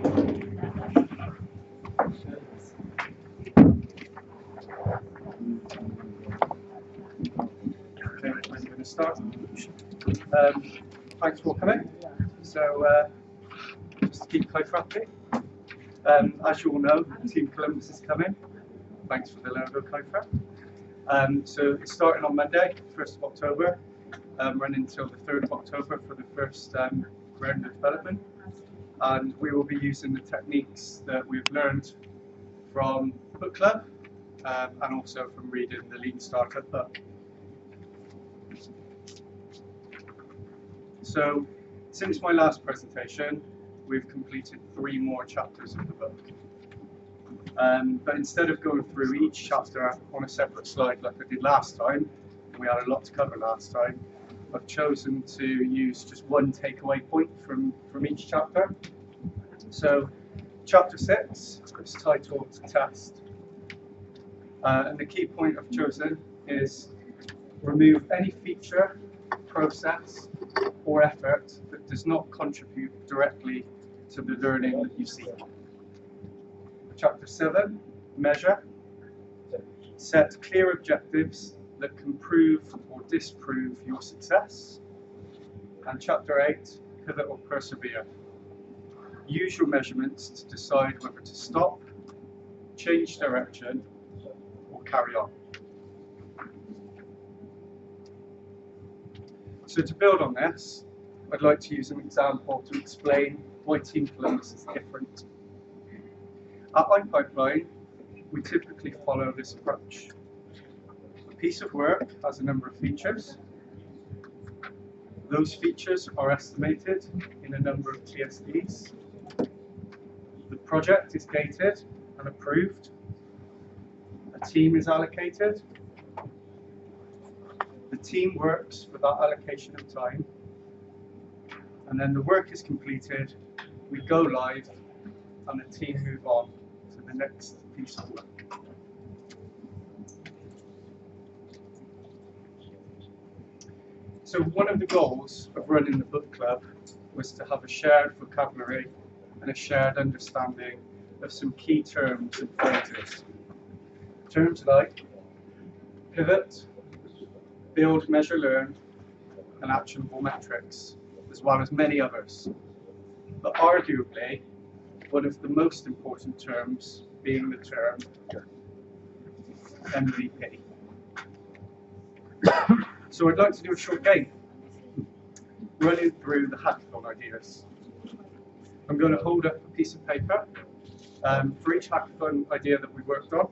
I'm going to start. Thanks for coming. So, just to keep close rapid. As you all know, Team Columbus is coming. Thanks for the logo, Kofa. So it's starting on Monday, 1st of October, running until the 3rd of October for the first round of development. And we will be using the techniques that we've learned from Book Club and also from reading the Lean Startup book. So, since my last presentation, we've completed 3 more chapters of the book. But instead of going through each chapter on a separate slide like I did last time, we had a lot to cover last time, I've chosen to use just one takeaway point from each chapter. So, chapter 6 is titled Test. And the key point I've chosen is remove any feature, process, or effort that does not contribute directly to the learning that you seek. Chapter 7, Measure. Set clear objectives that can prove or disprove your success. And Chapter 8, Pivot or Persevere. Use your measurements to decide whether to stop, change direction, or carry on. So to build on this, I'd like to use an example to explain why Team Columbus is different. At iPipeline, we typically follow this approach. A piece of work has a number of features. Those features are estimated in a number of TSDs. The project is gated and approved. A team is allocated. The team works for that allocation of time, and then the work is completed, we go live, and the team move on to the next piece of work. So one of the goals of running the book club was to have a shared vocabulary and a shared understanding of some key terms and phrases. Terms like pivot, build, measure, learn, and actionable metrics, as well as many others. But arguably, one of the most important terms being the term MVP. So I'd like to do a short game, running through the hackathon ideas. I'm going to hold up a piece of paper for each hackathon idea that we worked on,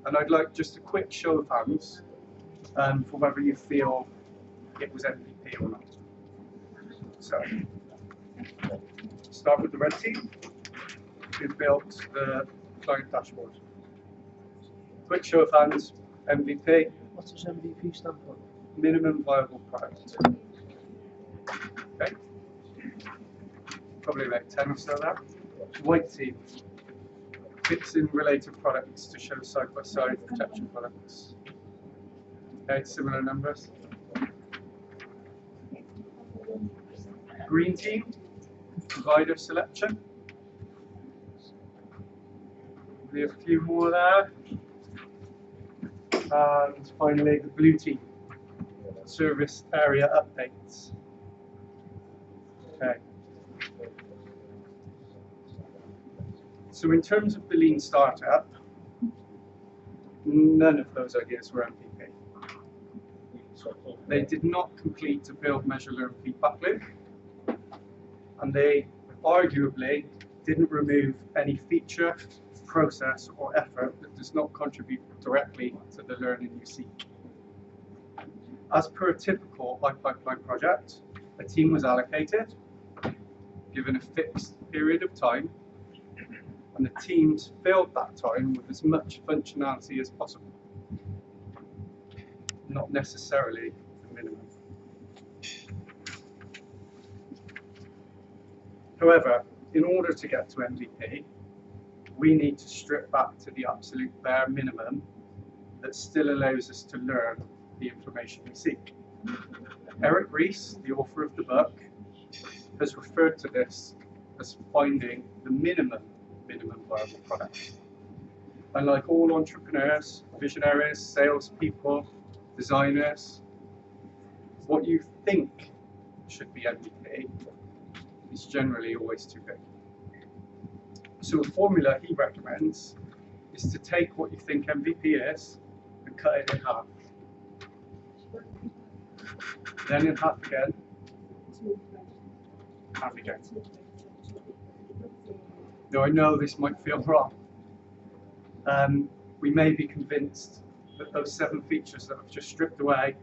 and I'd like just a quick show of hands for whether you feel it was MVP or not. So, start with the red team, who built the client dashboard. Quick show of hands, MVP. What does MVP stand for? Minimum viable product. Okay. Probably about 10 or so there. White team. Fixing related products to show side-by-side protection products. Okay, similar numbers. Green team, provider selection. Probably a few more there. And finally, the blue team, service area updates. Okay. So in terms of the Lean Startup, none of those ideas were MVP. They did not complete a build, measure, learn feedback loop, and they arguably didn't remove any feature, process, or effort that does not contribute directly to the learning you seek. As per a typical iPipeline project, a team was allocated, given a fixed period of time, and the teams filled that time with as much functionality as possible. Not necessarily the minimum. However, in order to get to MVP, we need to strip back to the absolute bare minimum that still allows us to learn the information we seek. Eric Ries, the author of the book, has referred to this as finding the minimum viable product. And like all entrepreneurs, visionaries, salespeople, designers, what you think should be MVP is generally always too big. So a formula he recommends is to take what you think MVP is and cut it in half. Then in half again, and again. Now I know this might feel wrong. We may be convinced that those 7 features that I've just stripped away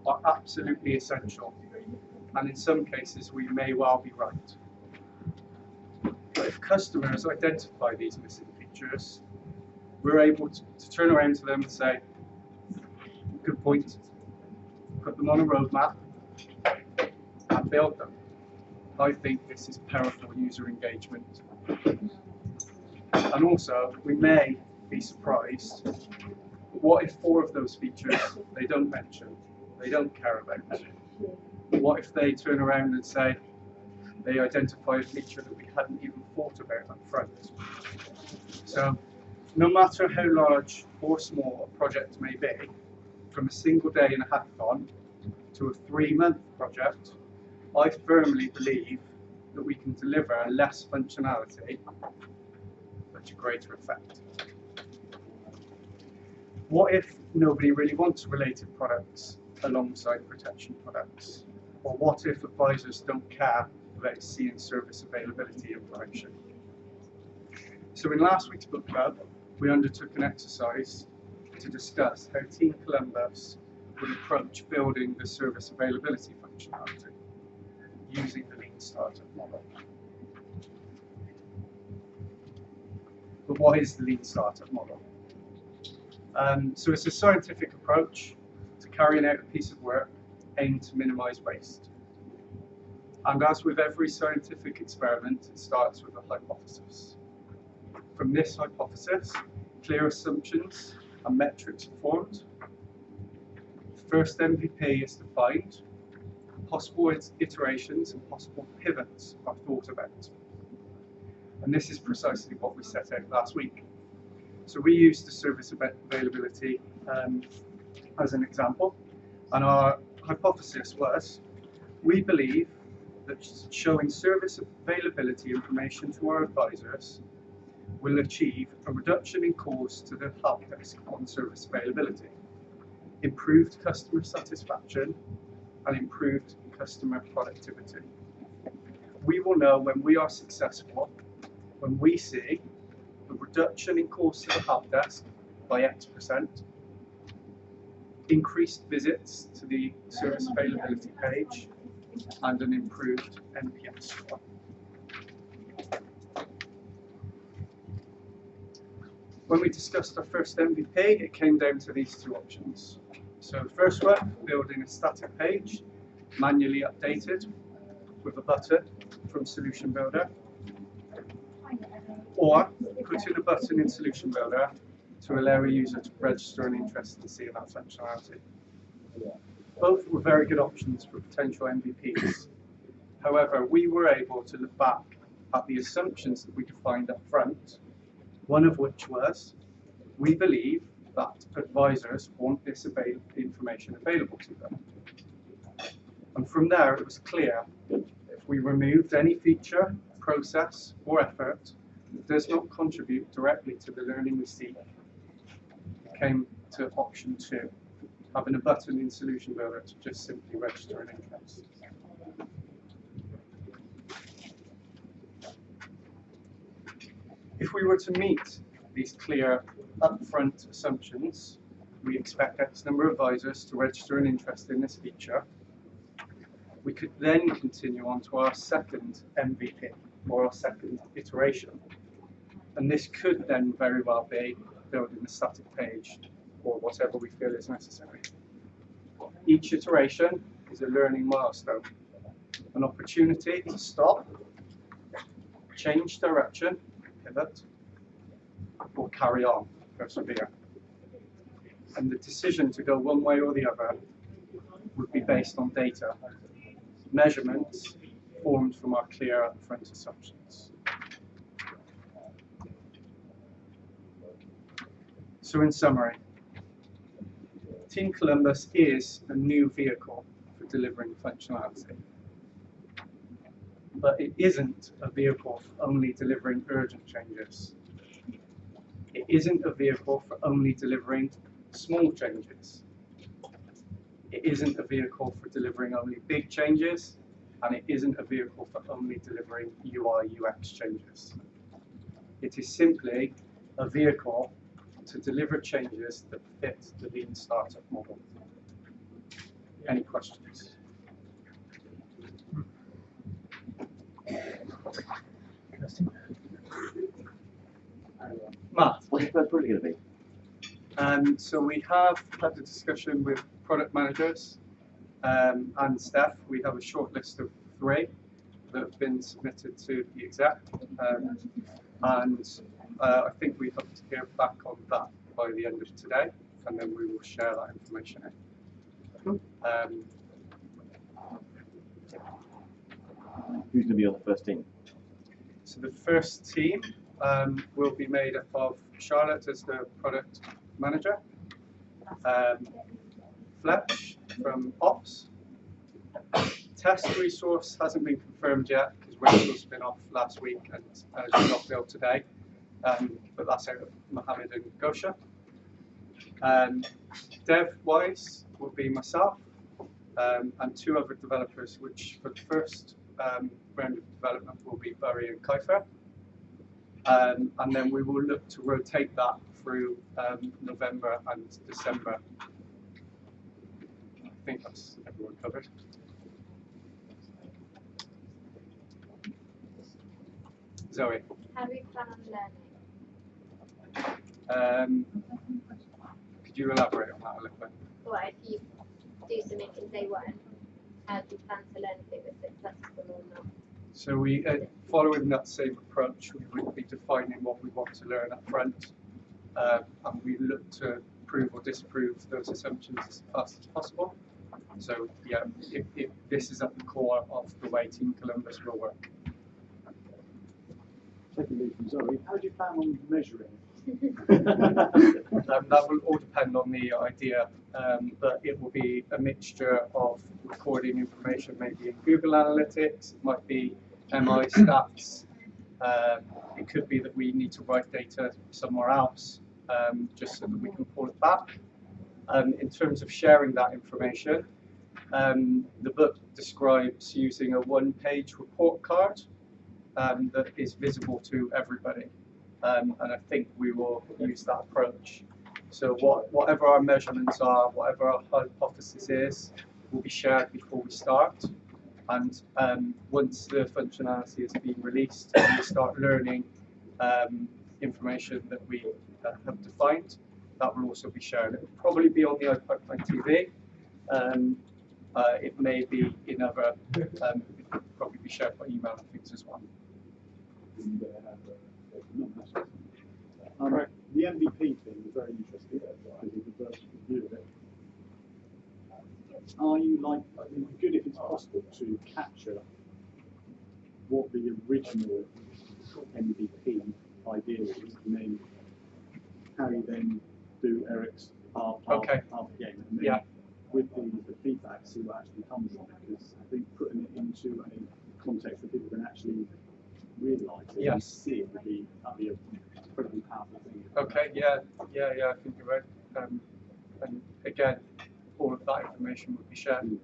are absolutely essential, and in some cases we may well be right. But if customers identify these missing features, we're able to turn around to them and say, good point, put them on a roadmap and build them. I think this is powerful user engagement. And also, we may be surprised, what if 4 of those features they don't mention, they don't care about? What if they turn around and say they identify a feature that we hadn't even thought about up front? So, no matter how large or small a project may be, from a single day in a hackathon to a 3-month project, I firmly believe that we can deliver less functionality but to greater effect. What if nobody really wants related products alongside protection products? Or what if advisors don't care about seeing service availability information? So in last week's book club, we undertook an exercise to discuss how Team Columbus would approach building the service availability functionality using the Lean Startup model. But what is the Lean Startup model? So it's a scientific approach to carrying out a piece of work aimed to minimize waste. And as with every scientific experiment, it starts with a hypothesis. From this hypothesis, clear assumptions and metrics are formed. The first MVP is defined. Possible iterations and possible pivots are thought about. And this is precisely what we set out last week. So we used the service availability as an example, and our hypothesis was, we believe that showing service availability information to our advisors will achieve a reduction in calls to the help desk on service availability, improved customer satisfaction, and improved customer productivity. We will know when we are successful when we see a reduction in calls to the help desk by X%, increased visits to the service availability page, and an improved NPS score. When we discussed our first MVP, it came down to these 2 options. So the first one, building a static page, manually updated with a button from Solution Builder, or putting a button in Solution Builder to allow a user to register an interest and see that functionality. Both were very good options for potential MVPs. However, we were able to look back at the assumptions that we defined up front, one of which was, we believe that advisors want this information available to them. And from there, it was clear, if we removed any feature, process, or effort that does not contribute directly to the learning we seek, it came to option 2, having a button in Solution Builder to just simply register an interest. If we were to meet these clear upfront assumptions, we expect X number of advisors to register an interest in this feature, we could then continue on to our second MVP, or our second iteration. And this could then very well be building a static page, or whatever we feel is necessary. Each iteration is a learning milestone, an opportunity to stop, change direction, pivot, or carry on, persevere. And the decision to go one way or the other would be based on data, measurements formed from our clear upfront assumptions. So in summary, Team Columbus is a new vehicle for delivering functionality. But it isn't a vehicle for only delivering urgent changes. It isn't a vehicle for only delivering small changes. It isn't a vehicle for delivering only big changes, and it isn't a vehicle for only delivering UI UX changes. It is simply a vehicle to deliver changes that fit the lean startup model. Any questions? Matt? What's the first project going to be? So we have had a discussion with product managers and staff. We have a short list of 3 that have been submitted to the exec, and I think we hope to hear back on that by the end of today, and then we will share that information in. Who's going to be on the first team? So the first team will be made up of Charlotte as the product manager, Fletch from Ops. Test resource hasn't been confirmed yet because Rachel's been off last week and she's not ill today, but that's out of Mohammed and Gosha. Dev-wise will be myself and 2 other developers, which for the first round of development will be Barry and Kaifer. And then we will look to rotate that through November and December. I think that's everyone covered. Zoe. How do we plan on learning? Could you elaborate on that a little bit? Or if you do something in day 1, how do you plan to learn if it was successful or not? So we, following that same approach, we would be defining what we want to learn up front, and we look to prove or disprove those assumptions as fast as possible. So yeah, this is at the core of the way Team Columbus will work. Secondly, from Zoe, how do you plan on measuring? That will all depend on the idea, but it will be a mixture of recording information, maybe in Google Analytics, it might be MI stats, it could be that we need to write data somewhere else, just so that we can pull it back. In terms of sharing that information, the book describes using a 1-page report card that is visible to everybody. And I think we will use that approach. So whatever our measurements are, whatever our hypothesis is, will be shared before we start. And once the functionality has been released and we start learning information that we have defined, that will also be shared. It will probably be on the iPipeline TV. It may be in other, it will probably be shared by email and things as well. The MVP thing is very interesting because of the first view of it. Are you like, it would be good if it's possible to capture what the original MVP idea is, and then how you then do Eric's half game, and then with the feedback, see what actually comes from it. Because I think putting it into a context that people can actually realise it and see it would be a incredibly powerful thing. Okay, yeah, I think you're right. And again, all of that information will be shared.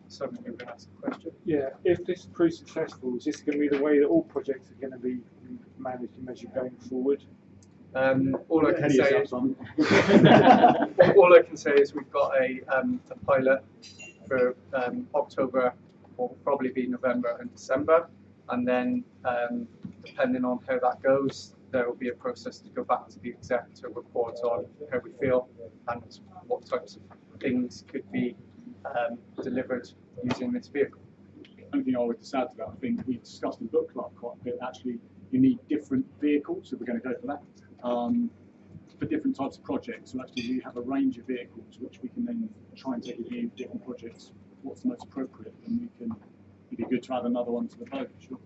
Someone you're going to ask a question? Yeah, if this proves successful, is this going to be the way that all projects are going to be managed and measured going forward? All I can say is we've got a pilot for October, or probably be November and December, and then depending on how that goes, there will be a process to go back to the exec to report on how we feel and what types of things could be delivered using this vehicle. Only thing I would just add to that, I think we discussed in book club quite a bit. Actually, you need different vehicles, so we're going to go for that. For different types of projects, so actually we have a range of vehicles which we can then try and take a view of different projects, what's the most appropriate, and we can, it'd be good to add another one to the boat, sure.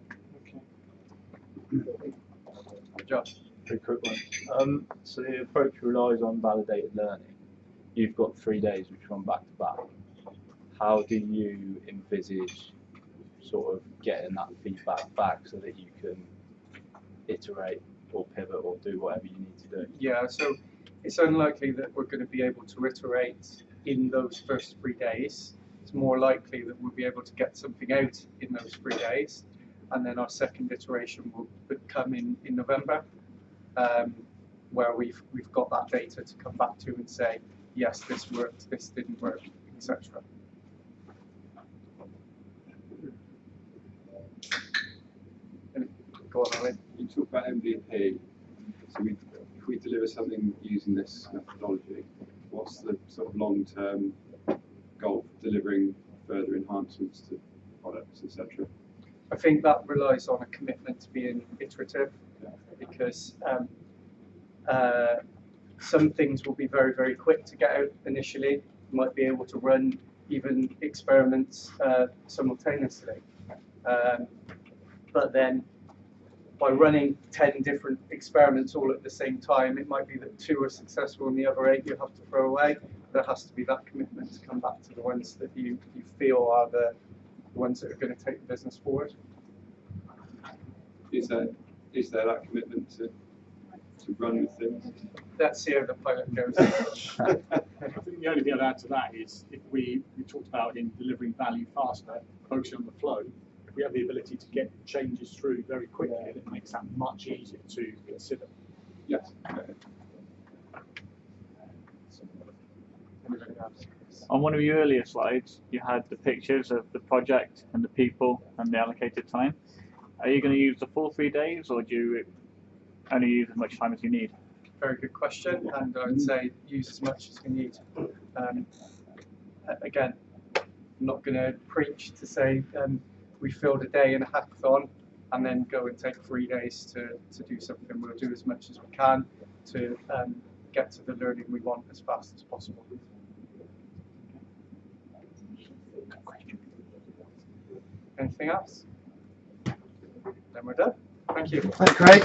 Okay. Good job. Very quick one. So the approach relies on validated learning. You've got 3 days which run back to back. How do you envisage sort of getting that feedback back so that you can iterate or pivot or do whatever you need to do? Yeah, so it's unlikely that we're going to be able to iterate in those first 3 days. It's more likely that we'll be able to get something out in those 3 days, and then our second iteration will come in November, where we've got that data to come back to and say, yes, this worked, this didn't work, etc. Go on, Owen. You talk about MVP. So if we deliver something using this methodology, what's the sort of long-term goal for delivering further enhancements to products, etc.? I think that relies on a commitment to being iterative, because some things will be very, very quick to get out initially. You might be able to run even experiments simultaneously. But then by running 10 different experiments all at the same time, it might be that 2 are successful and the other 8 you have to throw away. There has to be that commitment to come back to the ones that you feel are the ones that are going to take the business forward. Is there that commitment to run with things? Let's see how the pilot goes. I think the only thing I'd add to that is if we talked about in delivering value faster, focusing on the flow, if we have the ability to get changes through very quickly, it makes that much easier to consider. Yes. On one of your earlier slides, you had the pictures of the project and the people and the allocated time. Are you going to use the full 3 days, or do you only use as much time as you need? Very good question, and I would say use as much as you need. Again, I'm not going to preach to say we filled a day in a hackathon and then go and take 3 days to do something. We'll do as much as we can to get to the learning we want as fast as possible. Anything else? Then we're done. Thank you. Thanks, Craig.